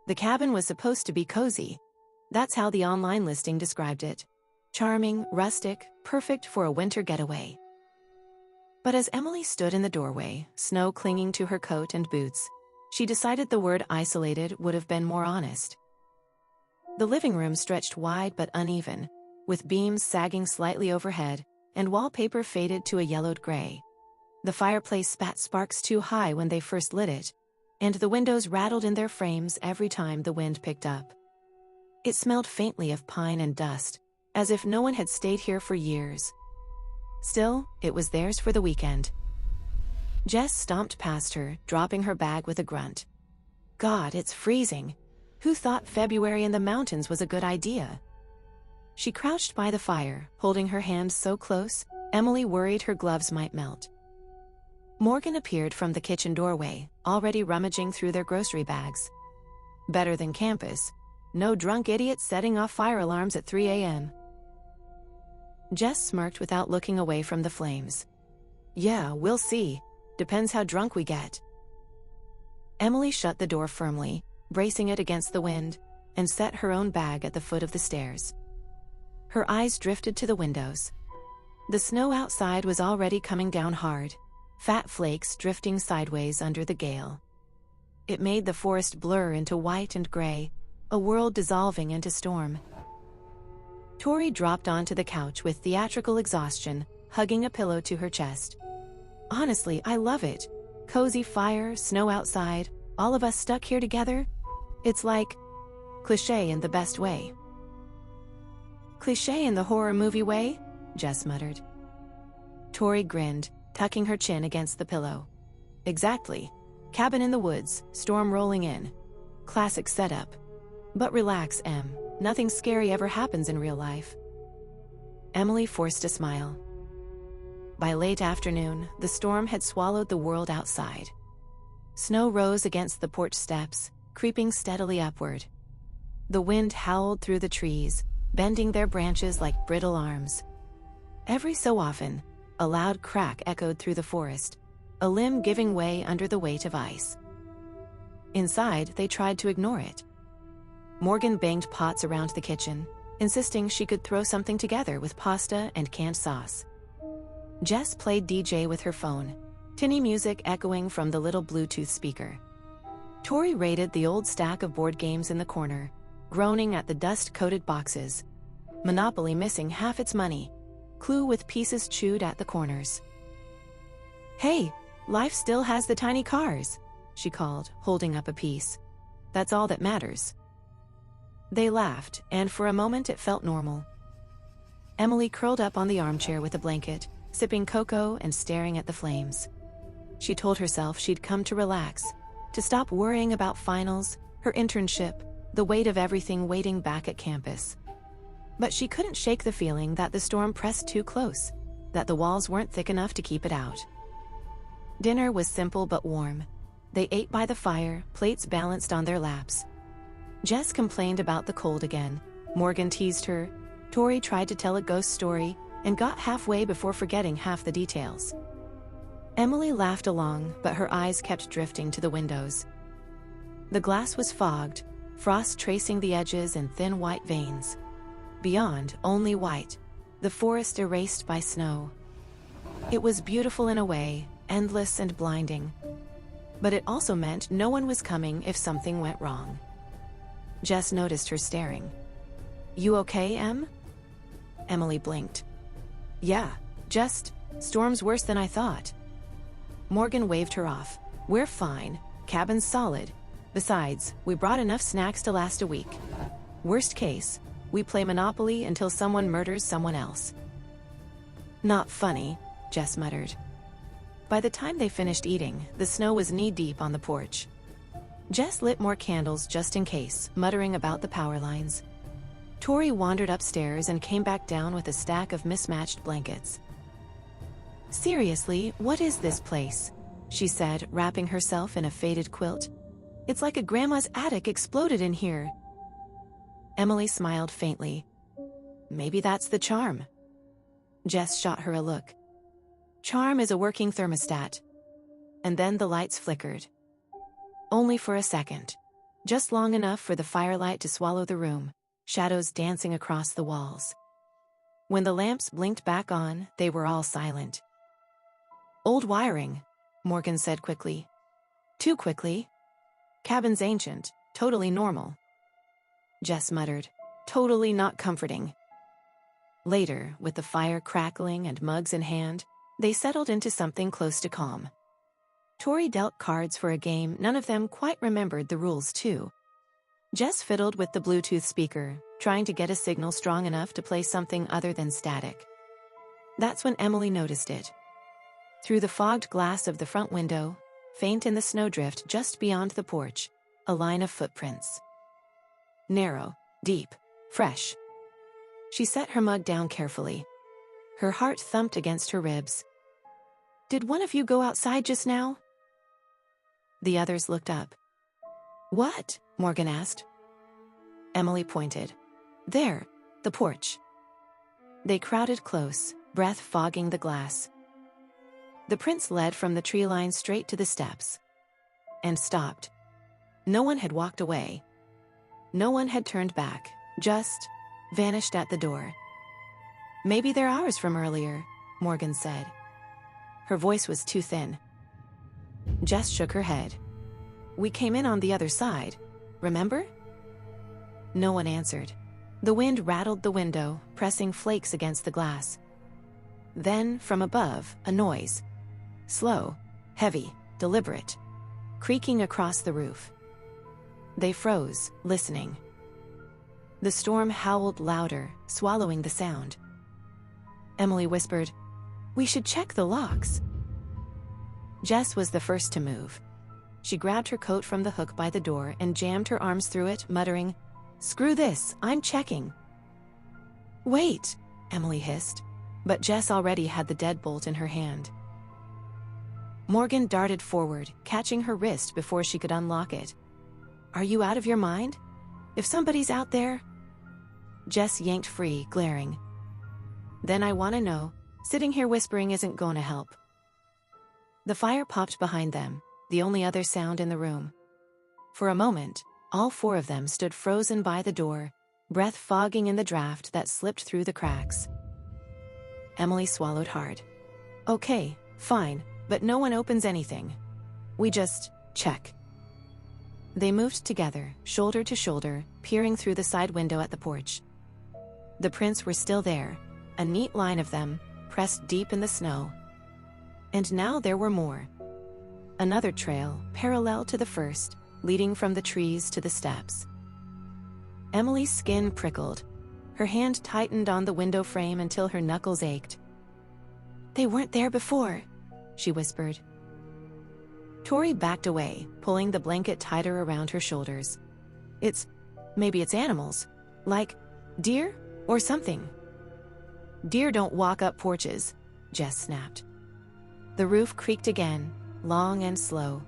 The cabin was supposed to be cozy. That's how the online listing described it. Charming, rustic, perfect for a winter getaway. But as Emily stood in the doorway, snow clinging to her coat and boots, she decided the word isolated would have been more honest. The living room stretched wide but uneven, with beams sagging slightly overhead, and wallpaper faded to a yellowed gray. The fireplace spat sparks too high when they first lit it, and the windows rattled in their frames every time the wind picked up. It smelled faintly of pine and dust, as if no one had stayed here for years. Still, it was theirs for the weekend. Jess stomped past her, dropping her bag with a grunt. God, it's freezing. Who thought February in the mountains was a good idea? She crouched by the fire, holding her hands so close, Emily worried her gloves might melt. Morgan appeared from the kitchen doorway, already rummaging through their grocery bags. Better than campus. No drunk idiots setting off fire alarms at 3 a.m. Jess smirked without looking away from the flames. Yeah, we'll see. Depends how drunk we get. Emily shut the door firmly, bracing it against the wind, and set her own bag at the foot of the stairs. Her eyes drifted to the windows. The snow outside was already coming down hard, fat flakes drifting sideways under the gale. It made the forest blur into white and gray, a world dissolving into storm. Tori dropped onto the couch with theatrical exhaustion, hugging a pillow to her chest. Honestly, I love it. Cozy fire, snow outside, all of us stuck here together. It's like cliché in the best way. Cliché in the horror movie way? Jess muttered. Tori grinned, tucking her chin against the pillow. Exactly. Cabin in the woods, storm rolling in. Classic setup. But relax, Em. Nothing scary ever happens in real life. Emily forced a smile. By late afternoon, the storm had swallowed the world outside. Snow rose against the porch steps, creeping steadily upward. The wind howled through the trees, bending their branches like brittle arms. Every so often, a loud crack echoed through the forest, a limb giving way under the weight of ice. Inside, they tried to ignore it. Morgan banged pots around the kitchen, insisting she could throw something together with pasta and canned sauce. Jess played DJ with her phone, tinny music echoing from the little Bluetooth speaker. Tori raided the old stack of board games in the corner, groaning at the dust-coated boxes. Monopoly missing half its money, Clue with pieces chewed at the corners. Hey, life still has the tiny cars, she called, holding up a piece. That's all that matters. They laughed, and for a moment it felt normal. Emily curled up on the armchair with a blanket, sipping cocoa and staring at the flames. She told herself she'd come to relax, to stop worrying about finals, her internship, the weight of everything waiting back at campus. But she couldn't shake the feeling that the storm pressed too close, that the walls weren't thick enough to keep it out. Dinner was simple but warm. They ate by the fire, plates balanced on their laps. Jess complained about the cold again. Morgan teased her. Tori tried to tell a ghost story and got halfway before forgetting half the details. Emily laughed along, but her eyes kept drifting to the windows. The glass was fogged, frost tracing the edges in thin white veins. Beyond, only white, the forest erased by snow. It was beautiful in a way, endless and blinding. But it also meant no one was coming if something went wrong. Jess noticed her staring. You okay, Em? Emily blinked. Yeah, just, storm's worse than I thought. Morgan waved her off. We're fine, cabin's solid. Besides, we brought enough snacks to last a week. Worst case, we play Monopoly until someone murders someone else. Not funny, Jess muttered. By the time they finished eating, the snow was knee-deep on the porch. Jess lit more candles just in case, muttering about the power lines. Tori wandered upstairs and came back down with a stack of mismatched blankets. Seriously, what is this place? She said, wrapping herself in a faded quilt. It's like a grandma's attic exploded in here. Emily smiled faintly. Maybe that's the charm. Jess shot her a look. Charm is a working thermostat. And then the lights flickered. Only for a second. just long enough for the firelight to swallow the room, shadows dancing across the walls. When the lamps blinked back on, they were all silent. "Old wiring," Morgan said quickly. Too quickly. "Cabin's ancient, totally normal." Jess muttered, "Totally not comforting." Later, with the fire crackling and mugs in hand, they settled into something close to calm. Tori dealt cards for a game none of them quite remembered the rules to. Jess fiddled with the Bluetooth speaker, trying to get a signal strong enough to play something other than static. That's when Emily noticed it. Through the fogged glass of the front window, faint in the snowdrift just beyond the porch, a line of footprints. Narrow, deep, fresh. She set her mug down carefully. Her heart thumped against her ribs. "Did one of you go outside just now?" The others looked up. "What?" Morgan asked. Emily pointed. "There, the porch." They crowded close, breath fogging the glass. The prints led from the tree line straight to the steps. And stopped. No one had walked away. No one had turned back, just vanished at the door. "Maybe they're ours from earlier," Morgan said. Her voice was too thin. Jess shook her head. "We came in on the other side, remember?" No one answered. The wind rattled the window, pressing flakes against the glass. Then, from above, a noise. Slow, heavy, deliberate. Creaking across the roof. They froze, listening. The storm howled louder, swallowing the sound. Emily whispered, "We should check the locks." Jess was the first to move. She grabbed her coat from the hook by the door and jammed her arms through it, muttering, "Screw this, I'm checking." "Wait," Emily hissed, but Jess already had the deadbolt in her hand. Morgan darted forward, catching her wrist before she could unlock it. "Are you out of your mind? If somebody's out there—" Jess yanked free, glaring. "Then I want to know, sitting here whispering isn't gonna help." The fire popped behind them, the only other sound in the room. For a moment, all four of them stood frozen by the door, breath fogging in the draft that slipped through the cracks. Emily swallowed hard. "Okay, fine, but no one opens anything. We just check." They moved together, shoulder to shoulder, peering through the side window at the porch. The prints were still there, a neat line of them, pressed deep in the snow. And now there were more. Another trail, parallel to the first, leading from the trees to the steps. Emily's skin prickled. Her hand tightened on the window frame until her knuckles ached. "They weren't there before," she whispered. Tori backed away, pulling the blanket tighter around her shoulders. Maybe it's animals. Like deer or something." "Deer don't walk up porches," Jess snapped. The roof creaked again, long and slow.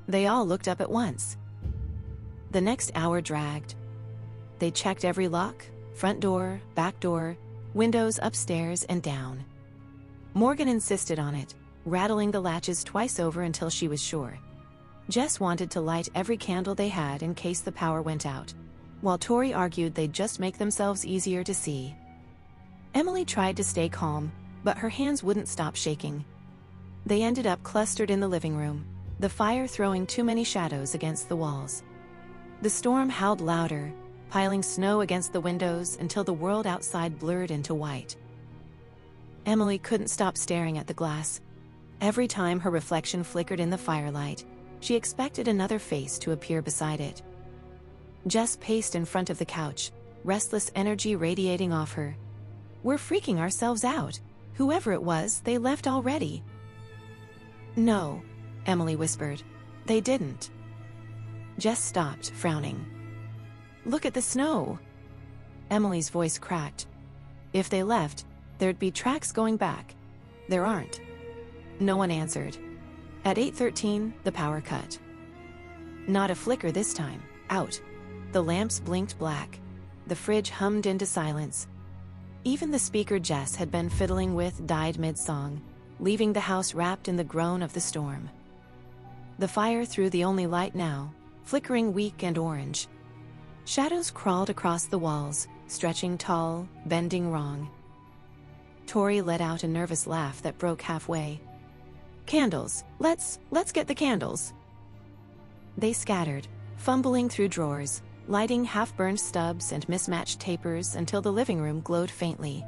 They all looked up at once. The next hour dragged. They checked every lock, front door, back door, windows upstairs and down. Morgan insisted on it, rattling the latches twice over until she was sure. Jess wanted to light every candle they had in case the power went out, while Tori argued they'd just make themselves easier to see. Emily tried to stay calm, but her hands wouldn't stop shaking. They ended up clustered in the living room, the fire throwing too many shadows against the walls. The storm howled louder, piling snow against the windows until the world outside blurred into white. Emily couldn't stop staring at the glass. Every time her reflection flickered in the firelight, she expected another face to appear beside it. Jess paced in front of the couch, restless energy radiating off her. "We're freaking ourselves out. Whoever it was, they left already." "No," Emily whispered. "They didn't." Jess stopped, frowning. "Look at the snow." Emily's voice cracked. "If they left, there'd be tracks going back. There aren't." No one answered. At 8:13, the power cut. Not a flicker this time. Out. The lamps blinked black. The fridge hummed into silence. Even the speaker Jess had been fiddling with died mid-song, leaving the house wrapped in the groan of the storm. The fire threw the only light now, flickering weak and orange. Shadows crawled across the walls, stretching tall, bending wrong. Tori let out a nervous laugh that broke halfway. "Candles! Let's get the candles!" They scattered, fumbling through drawers, lighting half-burned stubs and mismatched tapers until the living room glowed faintly.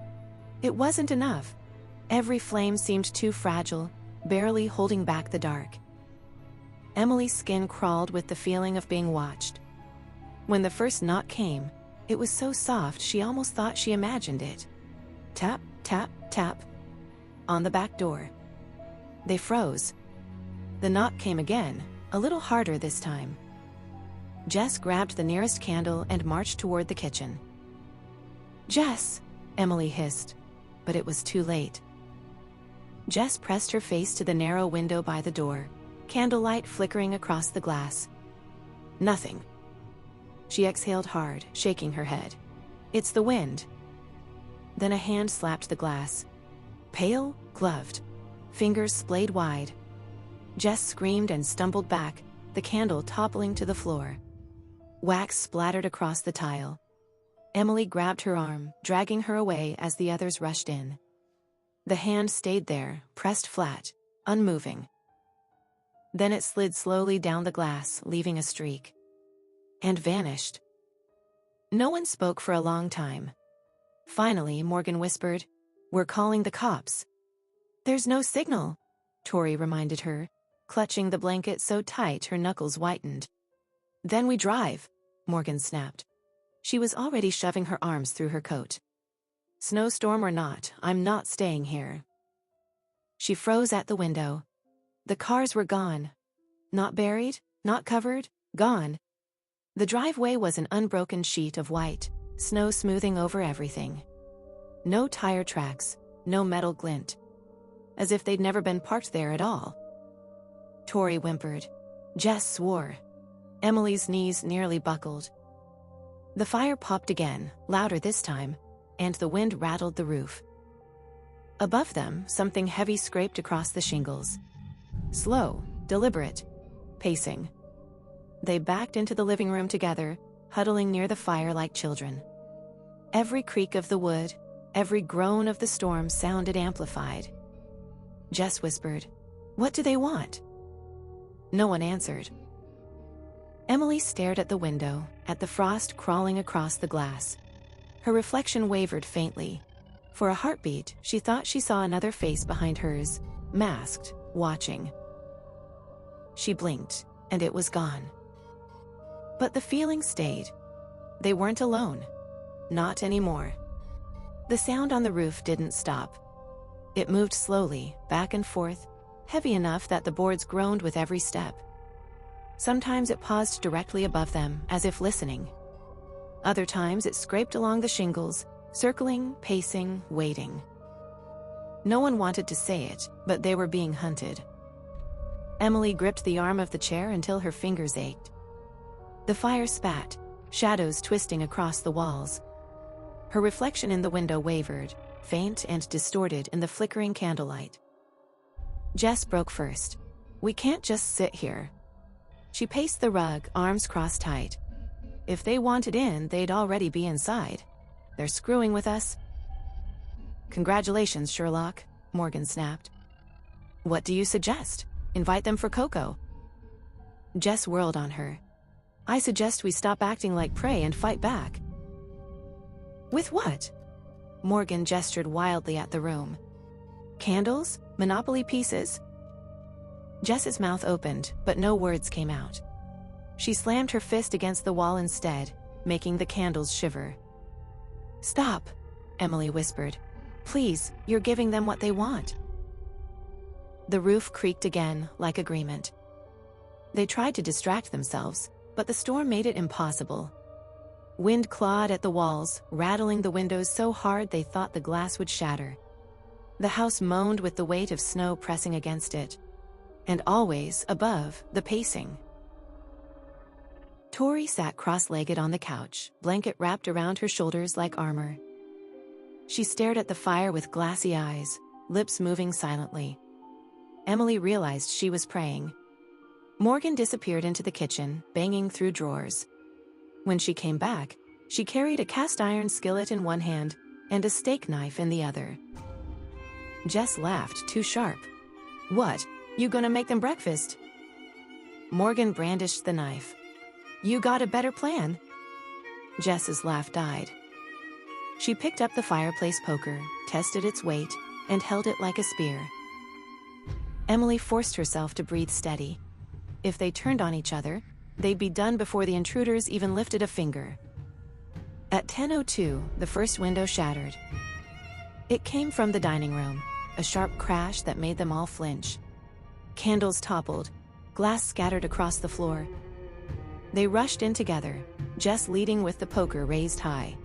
It wasn't enough. Every flame seemed too fragile, barely holding back the dark. Emily's skin crawled with the feeling of being watched. When the first knock came, it was so soft she almost thought she imagined it. Tap, tap, tap. On the back door. They froze. The knock came again, a little harder this time. Jess grabbed the nearest candle and marched toward the kitchen. "Jess!" Emily hissed, but it was too late. Jess pressed her face to the narrow window by the door, candlelight flickering across the glass. "Nothing." She exhaled hard, shaking her head. "It's the wind." Then a hand slapped the glass. Pale, gloved, fingers splayed wide. Jess screamed and stumbled back, the candle toppling to the floor. Wax splattered across the tile. Emily grabbed her arm, dragging her away as the others rushed in. The hand stayed there, pressed flat, unmoving. Then it slid slowly down the glass, leaving a streak. And vanished. No one spoke for a long time. Finally, Morgan whispered, "We're calling the cops." "There's no signal," Tori reminded her, clutching the blanket so tight her knuckles whitened. "Then we drive," Morgan snapped. She was already shoving her arms through her coat. "Snowstorm or not, I'm not staying here." She froze at the window. The cars were gone. Not buried, not covered, gone. The driveway was an unbroken sheet of white, snow smoothing over everything. No tire tracks, no metal glint. As if they'd never been parked there at all. Tori whimpered. Jess swore. Emily's knees nearly buckled. The fire popped again, louder this time, and the wind rattled the roof. Above them, something heavy scraped across the shingles. Slow, deliberate, pacing. They backed into the living room together, huddling near the fire like children. Every creak of the wood, every groan of the storm sounded amplified. Jess whispered, "What do they want?" No one answered. Emily stared at the window, at the frost crawling across the glass. Her reflection wavered faintly. For a heartbeat, she thought she saw another face behind hers, masked, watching. She blinked, and it was gone. But the feeling stayed. They weren't alone. Not anymore. The sound on the roof didn't stop. It moved slowly, back and forth, heavy enough that the boards groaned with every step. Sometimes it paused directly above them, as if listening. Other times it scraped along the shingles, circling, pacing, waiting. No one wanted to say it, but they were being hunted. Emily gripped the arm of the chair until her fingers ached. The fire spat, shadows twisting across the walls. Her reflection in the window wavered, faint and distorted in the flickering candlelight. Jess broke first. "We can't just sit here." She paced the rug, arms crossed tight. "If they wanted in, they'd already be inside. They're screwing with us." "Congratulations, Sherlock," Morgan snapped. "What do you suggest? Invite them for cocoa?" Jess whirled on her. "I suggest we stop acting like prey and fight back." "With what?" Morgan gestured wildly at the room. "Candles? Monopoly pieces?" Jess's mouth opened, but no words came out. She slammed her fist against the wall instead, making the candles shiver. "Stop," Emily whispered. "Please, you're giving them what they want." The roof creaked again, like agreement. They tried to distract themselves, but the storm made it impossible. Wind clawed at the walls, rattling the windows so hard they thought the glass would shatter. The house moaned with the weight of snow pressing against it. And always, above, the pacing. Tori sat cross-legged on the couch, blanket wrapped around her shoulders like armor. She stared at the fire with glassy eyes, lips moving silently. Emily realized she was praying. Morgan disappeared into the kitchen, banging through drawers. When she came back, she carried a cast-iron skillet in one hand and a steak knife in the other. Jess laughed too sharp. "What, you gonna make them breakfast?" Morgan brandished the knife. "You got a better plan?" Jess's laugh died. She picked up the fireplace poker, tested its weight, and held it like a spear. Emily forced herself to breathe steady. If they turned on each other, they'd be done before the intruders even lifted a finger. At 10:02, the first window shattered. It came from the dining room, a sharp crash that made them all flinch. Candles toppled, glass scattered across the floor. They rushed in together, Jess leading with the poker raised high.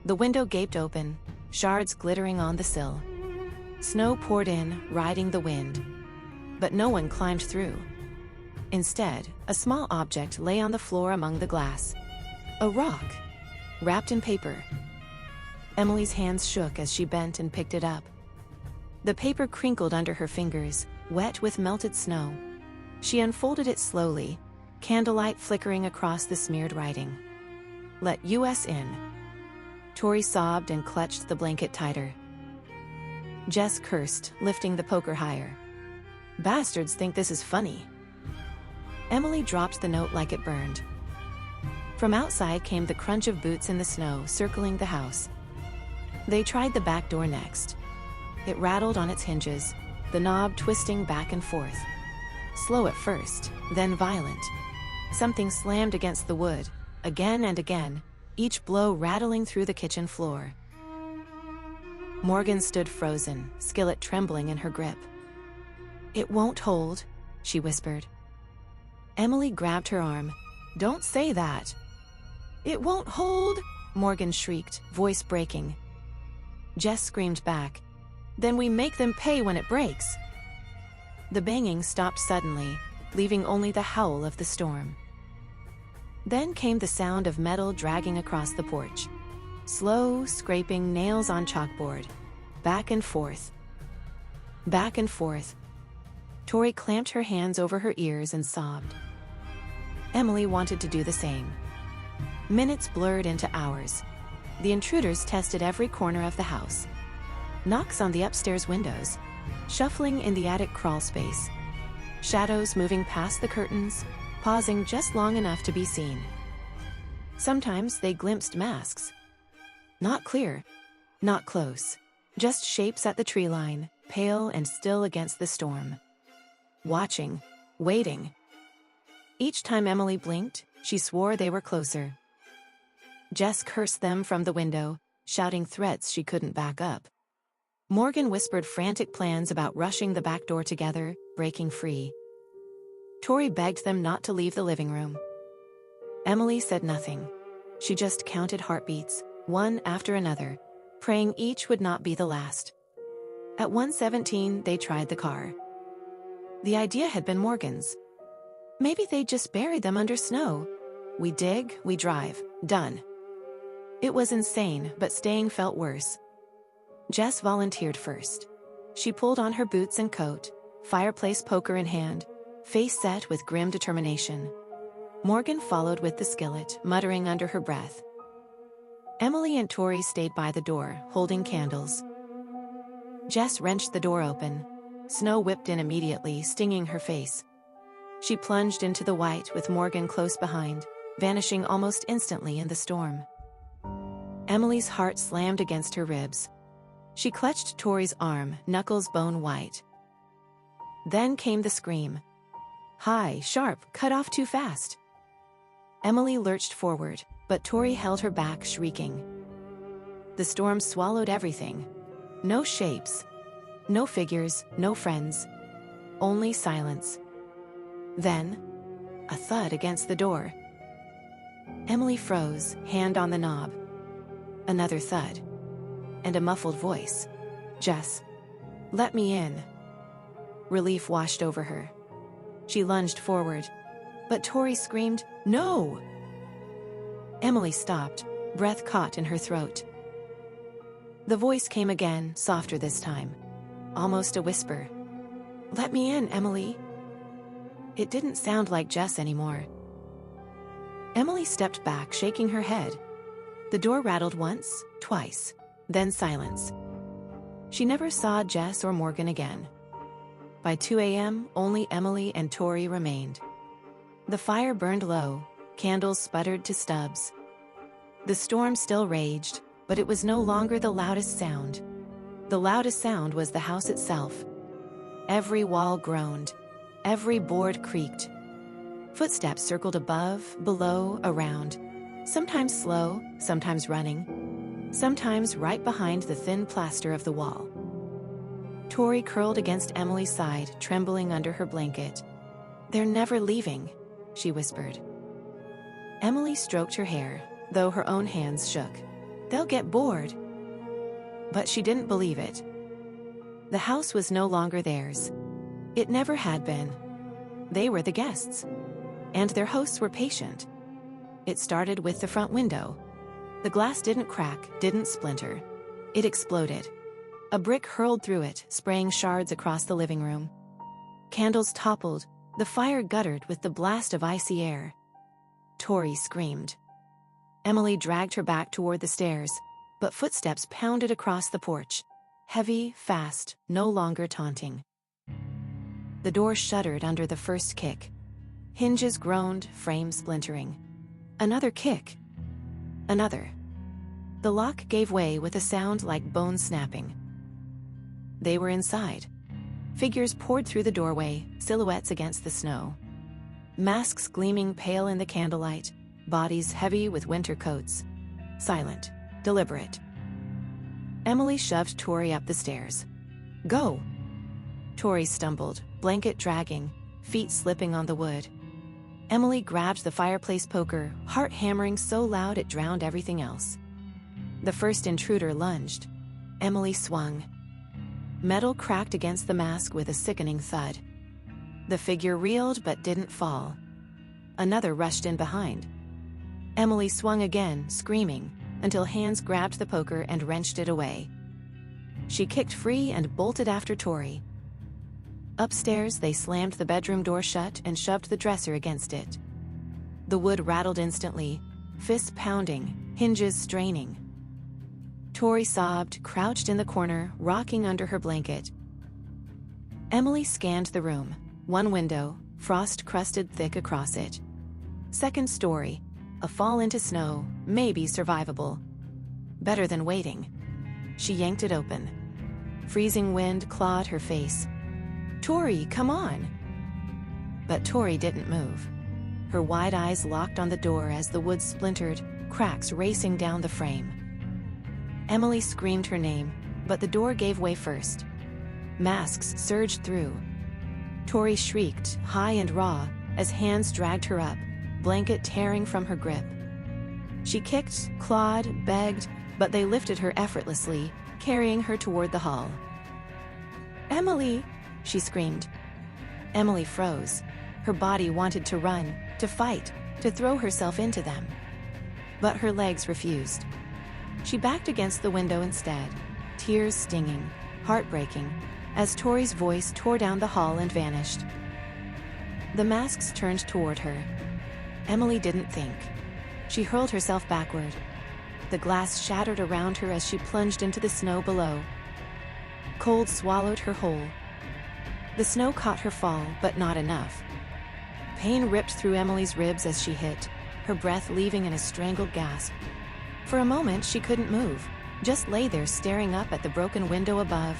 The window gaped open, shards glittering on the sill. Snow poured in, riding the wind. But no one climbed through. Instead, a small object lay on the floor among the glass. A rock, wrapped in paper. Emily's hands shook as she bent and picked it up. The paper crinkled under her fingers, wet with melted snow. She unfolded it slowly, candlelight flickering across the smeared writing. "Let us in." Tori sobbed and clutched the blanket tighter. Jess cursed, lifting the poker higher. "Bastards think this is funny." Emily dropped the note like it burned. From outside came the crunch of boots in the snow circling the house. They tried the back door next. It rattled on its hinges, the knob twisting back and forth. Slow at first, then violent. Something slammed against the wood, again and again, each blow rattling through the kitchen floor. Morgan stood frozen, skillet trembling in her grip. "It won't hold," she whispered. Emily grabbed her arm. "Don't say that." "It won't hold," Morgan shrieked, voice breaking. Jess screamed back. "Then we make them pay when it breaks." The banging stopped suddenly, leaving only the howl of the storm. Then came the sound of metal dragging across the porch. Slow, scraping nails on chalkboard. Back and forth. Back and forth. Tori clamped her hands over her ears and sobbed. Emily wanted to do the same. Minutes blurred into hours. The intruders tested every corner of the house. Knocks on the upstairs windows. Shuffling in the attic crawl space. Shadows moving past the curtains, pausing just long enough to be seen. Sometimes they glimpsed masks. Not clear, not close. Just shapes at the tree line, pale and still against the storm. Watching, waiting. Each time Emily blinked, she swore they were closer. Jess cursed them from the window, shouting threats she couldn't back up. Morgan whispered frantic plans about rushing the back door together, breaking free. Tori begged them not to leave the living room. Emily said nothing. She just counted heartbeats, one after another, praying each would not be the last. At 1:17, they tried the car. The idea had been Morgan's. Maybe they'd just buried them under snow. We dig, we drive, done. It was insane, but staying felt worse. Jess volunteered first. She pulled on her boots and coat, fireplace poker in hand, face set with grim determination. Morgan followed with the skillet, muttering under her breath. Emily and Tori stayed by the door, holding candles. Jess wrenched the door open. Snow whipped in immediately, stinging her face. She plunged into the white with Morgan close behind, vanishing almost instantly in the storm. Emily's heart slammed against her ribs. She clutched Tori's arm, knuckles bone white. Then came the scream. High, sharp, cut off too fast. Emily lurched forward, but Tori held her back, shrieking. The storm swallowed everything. No shapes. No figures, no friends. Only silence. Then, a thud against the door. Emily froze, hand on the knob. Another thud. And a muffled voice. Jess, let me in. Relief washed over her. She lunged forward. But Tori screamed, no! Emily stopped, breath caught in her throat. The voice came again, softer this time. Almost a whisper. Let me in, Emily. It didn't sound like Jess anymore. Emily stepped back, shaking her head. The door rattled once, twice, then silence. She never saw Jess or Morgan again. By 2 a.m., only Emily and Tori remained. The fire burned low, candles sputtered to stubs. The storm still raged, but it was no longer the loudest sound. The loudest sound was the house itself. Every wall groaned. Every board creaked. Footsteps circled above, below, around. Sometimes slow, sometimes running. Sometimes right behind the thin plaster of the wall. Tori curled against Emily's side, trembling under her blanket. "They're never leaving," she whispered. Emily stroked her hair, though her own hands shook. "They'll get bored." But she didn't believe it. The house was no longer theirs. It never had been. They were the guests. And their hosts were patient. It started with the front window. The glass didn't crack, didn't splinter. It exploded. A brick hurled through it, spraying shards across the living room. Candles toppled, the fire guttered with the blast of icy air. Tori screamed. Emily dragged her back toward the stairs, but footsteps pounded across the porch. Heavy, fast, no longer taunting. The door shuddered under the first kick. Hinges groaned, frame splintering. Another kick. Another. The lock gave way with a sound like bone snapping. They were inside. Figures poured through the doorway, silhouettes against the snow. Masks gleaming pale in the candlelight, bodies heavy with winter coats. Silent, deliberate. Emily shoved Tori up the stairs. "Go!" Tori stumbled, blanket dragging, feet slipping on the wood. Emily grabbed the fireplace poker, heart hammering so loud it drowned everything else. The first intruder lunged. Emily swung. Metal cracked against the mask with a sickening thud. The figure reeled but didn't fall. Another rushed in behind. Emily swung again, screaming, until hands grabbed the poker and wrenched it away. She kicked free and bolted after Tori. Upstairs, they slammed the bedroom door shut and shoved the dresser against it. The wood rattled instantly, fists pounding, hinges straining. Tori sobbed, crouched in the corner, rocking under her blanket. Emily scanned the room. One window, frost crusted thick across it. Second story, a fall into snow, maybe survivable. Better than waiting. She yanked it open. Freezing wind clawed her face. "Tori, come on!" But Tori didn't move. Her wide eyes locked on the door as the wood splintered, cracks racing down the frame. Emily screamed her name, but the door gave way first. Masks surged through. Tori shrieked, high and raw, as hands dragged her up, blanket tearing from her grip. She kicked, clawed, begged, but they lifted her effortlessly, carrying her toward the hall. "Emily!" she screamed. Emily froze. Her body wanted to run, to fight, to throw herself into them. But her legs refused. She backed against the window instead, tears stinging, heartbreaking, as Tori's voice tore down the hall and vanished. The masks turned toward her. Emily didn't think. She hurled herself backward. The glass shattered around her as she plunged into the snow below. Cold swallowed her whole. The snow caught her fall, but not enough. Pain ripped through Emily's ribs as she hit, her breath leaving in a strangled gasp. For a moment, she couldn't move, just lay there staring up at the broken window above.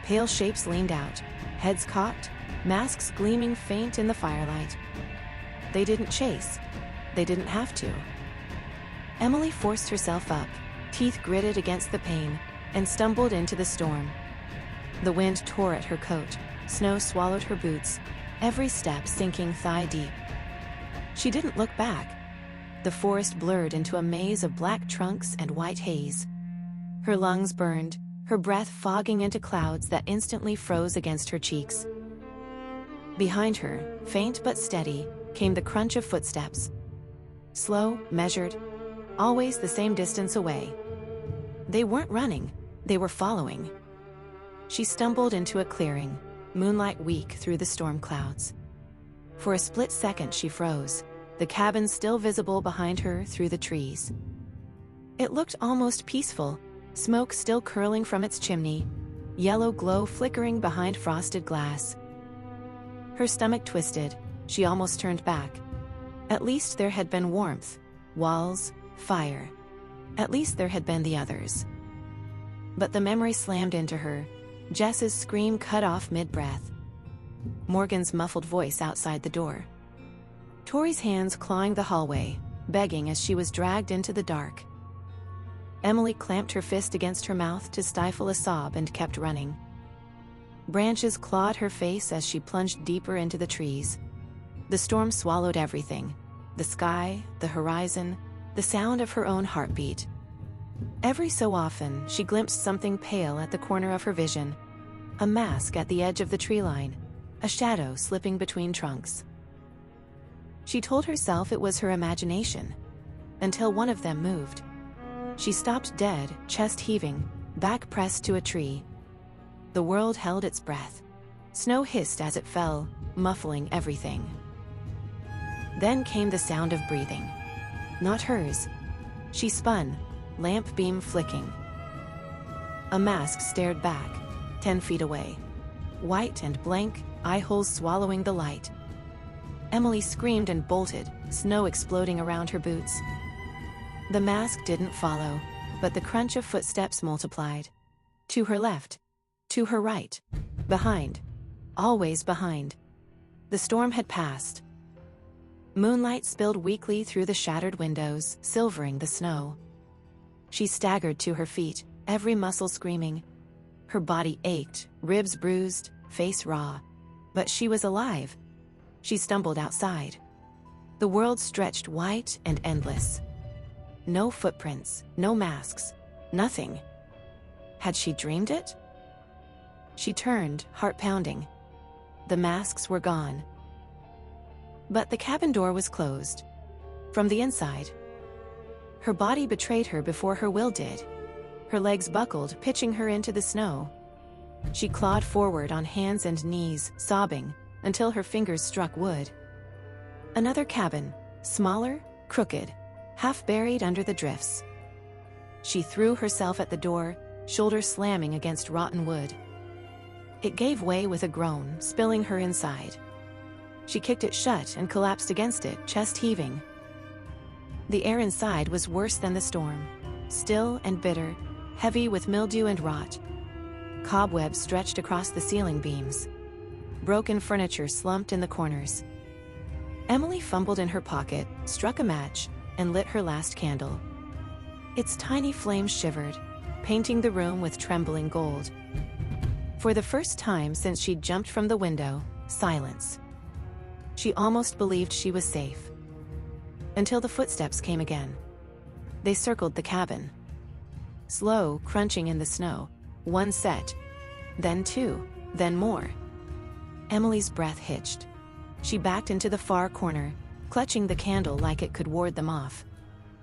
Pale shapes leaned out, heads cocked, masks gleaming faint in the firelight. They didn't chase. They didn't have to. Emily forced herself up, teeth gritted against the pain, and stumbled into the storm. The wind tore at her coat, snow swallowed her boots, every step sinking thigh deep. She didn't look back. The forest blurred into a maze of black trunks and white haze. Her lungs burned, her breath fogging into clouds that instantly froze against her cheeks. Behind her, faint but steady, came the crunch of footsteps. Slow, measured, always the same distance away. They weren't running, they were following. She stumbled into a clearing, moonlight weak through the storm clouds. For a split second she froze, the cabin still visible behind her through the trees. It looked almost peaceful, smoke still curling from its chimney, yellow glow flickering behind frosted glass. Her stomach twisted, she almost turned back. At least there had been warmth, walls, fire. At least there had been the others. But the memory slammed into her, Jess's scream cut off mid-breath. Morgan's muffled voice outside the door. Tori's hands clawing the hallway, begging as she was dragged into the dark. Emily clamped her fist against her mouth to stifle a sob and kept running. Branches clawed her face as she plunged deeper into the trees. The storm swallowed everything: the sky, the horizon, the sound of her own heartbeat. Every so often, she glimpsed something pale at the corner of her vision, a mask at the edge of the tree line, a shadow slipping between trunks. She told herself it was her imagination, until one of them moved. She stopped dead, chest heaving, back pressed to a tree. The world held its breath. Snow hissed as it fell, muffling everything. Then came the sound of breathing. Not hers. She spun, lamp beam flicking. A mask stared back, 10 feet away. White and blank, eye holes swallowing the light. Emily screamed and bolted, snow exploding around her boots. The mask didn't follow, but the crunch of footsteps multiplied. To her left, to her right, behind, always behind. The storm had passed. Moonlight spilled weakly through the shattered windows, silvering the snow. She staggered to her feet, every muscle screaming. Her body ached, ribs bruised, face raw. But she was alive. She stumbled outside. The world stretched white and endless. No footprints, no masks, nothing. Had she dreamed it? She turned, heart pounding. The masks were gone. But the cabin door was closed. From the inside. Her body betrayed her before her will did. Her legs buckled, pitching her into the snow. She clawed forward on hands and knees, sobbing, until her fingers struck wood. Another cabin, smaller, crooked, half buried under the drifts. She threw herself at the door, shoulder slamming against rotten wood. It gave way with a groan, spilling her inside. She kicked it shut and collapsed against it, chest heaving. The air inside was worse than the storm, still and bitter, heavy with mildew and rot. Cobwebs stretched across the ceiling beams. Broken furniture slumped in the corners. Emily fumbled in her pocket, struck a match, and lit her last candle. Its tiny flame shivered, painting the room with trembling gold. For the first time since she'd jumped from the window, silence. She almost believed she was safe. Until the footsteps came again. They circled the cabin. Slow, crunching in the snow. One set, then two, then more. Emily's breath hitched. She backed into the far corner, clutching the candle like it could ward them off.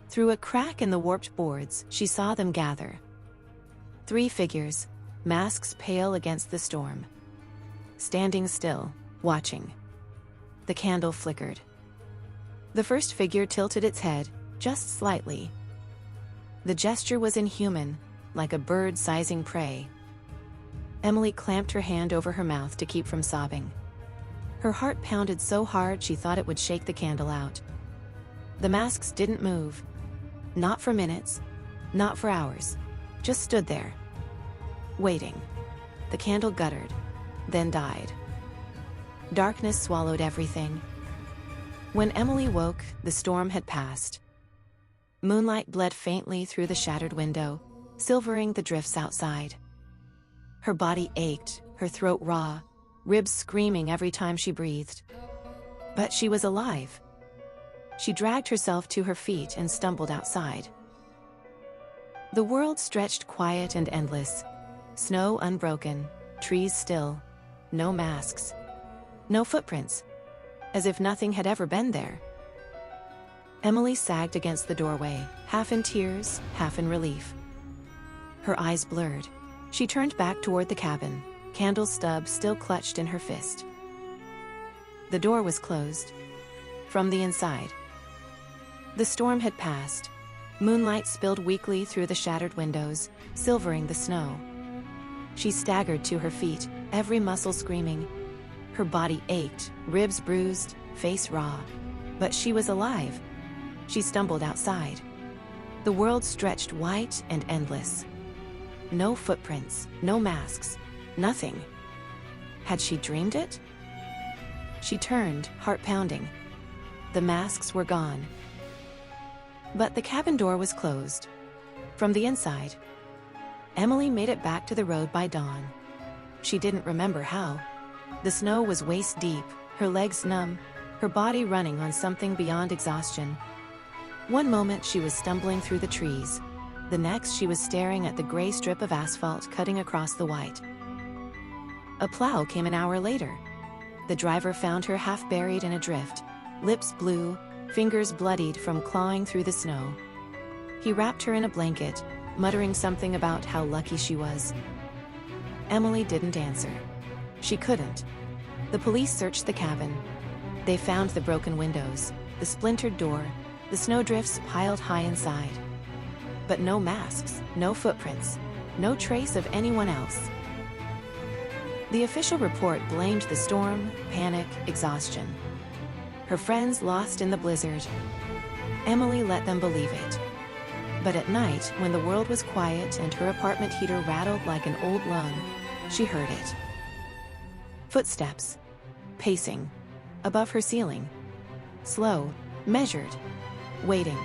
Through a crack in the warped boards, she saw them gather. 3 figures, masks pale against the storm. Standing still, watching. The candle flickered. The first figure tilted its head, just slightly. The gesture was inhuman, like a bird sizing prey. Emily clamped her hand over her mouth to keep from sobbing. Her heart pounded so hard she thought it would shake the candle out. The masks didn't move. Not for minutes, not for hours. Just stood there. Waiting. The candle guttered, then died. Darkness swallowed everything. When Emily woke, the storm had passed. Moonlight bled faintly through the shattered window, silvering the drifts outside. Her body ached, her throat raw, ribs screaming every time she breathed. But she was alive. She dragged herself to her feet and stumbled outside. The world stretched quiet and endless. Snow unbroken, trees still, no masks, no footprints, as if nothing had ever been there. Emily sagged against the doorway, half in tears, half in relief. Her eyes blurred. She turned back toward the cabin, candle stub still clutched in her fist. The door was closed. From the inside. The storm had passed. Moonlight spilled weakly through the shattered windows, silvering the snow. She staggered to her feet, every muscle screaming. Her body ached, ribs bruised, face raw. But she was alive. She stumbled outside. The world stretched white and endless. No footprints, no masks, nothing. Had she dreamed it? She turned, heart pounding. The masks were gone. But the cabin door was closed. From the inside. Emily made it back to the road by dawn. She didn't remember how. The snow was waist deep, her legs numb, her body running on something beyond exhaustion. One moment she was stumbling through the trees. The next she was staring at the gray strip of asphalt cutting across the white. A plow came an hour later. The driver found her half buried in a drift, lips blue, fingers bloodied from clawing through the snow. He wrapped her in a blanket, muttering something about how lucky she was. Emily didn't answer. She couldn't. The police searched the cabin. They found the broken windows, the splintered door, the snowdrifts piled high inside. But no masks, no footprints, no trace of anyone else. The official report blamed the storm, panic, exhaustion. Her friends lost in the blizzard. Emily let them believe it. But at night, when the world was quiet and her apartment heater rattled like an old lung, she heard it. Footsteps. Pacing. Above her ceiling. Slow. Measured. Waiting.